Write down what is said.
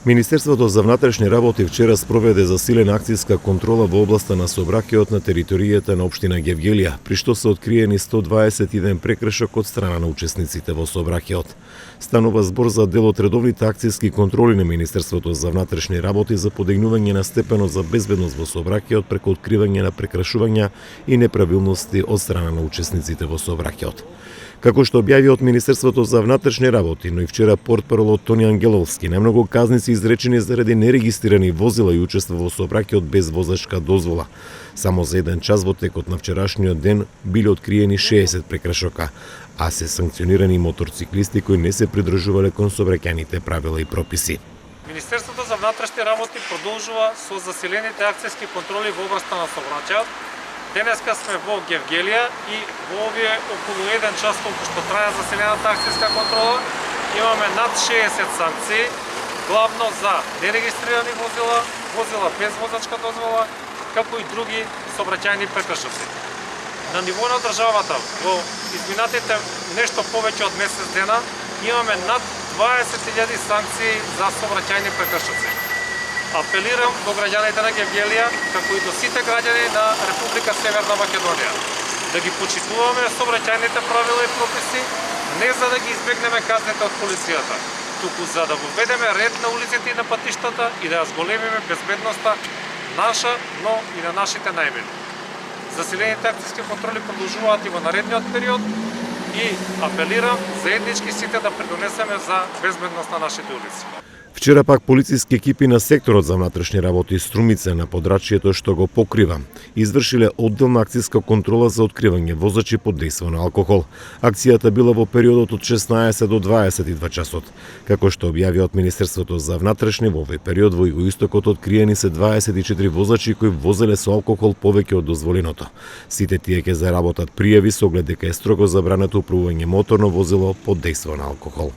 Министерството за внатрешни работи вчера спроведе засилена акцијска контрола во областа на сообраќајот на територијата на општина Гевгелија, при што се откриени 121 прекршок од страна на учесниците во сообраќајот. Станува збор за дел од редовните акцијски контроли на Министерството за внатрешни работи за подигнување на степенот за безбедност во сообраќајот преку откривање на прекршувања и неправилности од страна на учесниците во сообраќајот. Како што објави од Министерството за внатрешни работи, но и вчера портпаролот Тони Ангеловски, најмногу казни се изречени заради нерегистрирани возила и учество во сообраќајот без возачка дозвола. Само за еден час во текот на вчерашниот ден биле откриени 60 прекршока, а се санкционирани моторциклисти кои не се придржувале кон сообраќајните правила и прописи. Министерството за внатрешни работи продолжува со засилените акцијски контроли во областа на сообраќајот. Денеска сме во Гевгелија и во овие околу 1 час колку што трае засилената акцијска контрола, имаме над 60 санкции, главно за нерегистрирани возила, возила без возачка дозвола, како и други сообраќајни прекршоци. На ниво на државата во изминатите нешто повеќе од месец дена имаме над 20.000 санкции за сообраќајни прекршоци. Апелирам до граѓаните на Гевгелија, како и до сите граѓани на Република Северна Македонија, да ги почитуваме сообраќајните правила и прописи, не за да ги избегнеме казните од полицијата, туку за да воведеме ред на улиците и на патиштата и да ја зголемиме безбедноста наша, но и на нашите најмени. Засилените акцијски контроли продолжуваат и во наредниот период и апелирам заеднички сите да придонесеме за безбедност на нашите улици. Вчера пак полициски екипи на секторот за внатрешни работи Струмица на подрачјето што го покрива извршиле одделна акцијска контрола за откривање возачи под дејство на алкохол. Акцијата била во периодот од 16 до 22 часот. Како што објави од Министерството за внатрешни, во овој период во југоистокот откриени се 24 возачи кои возеле со алкохол повеќе од дозволеното. Сите тие ќе заработат пријави со оглед дека е строго забрането управување моторно возило под дејство на алкохол.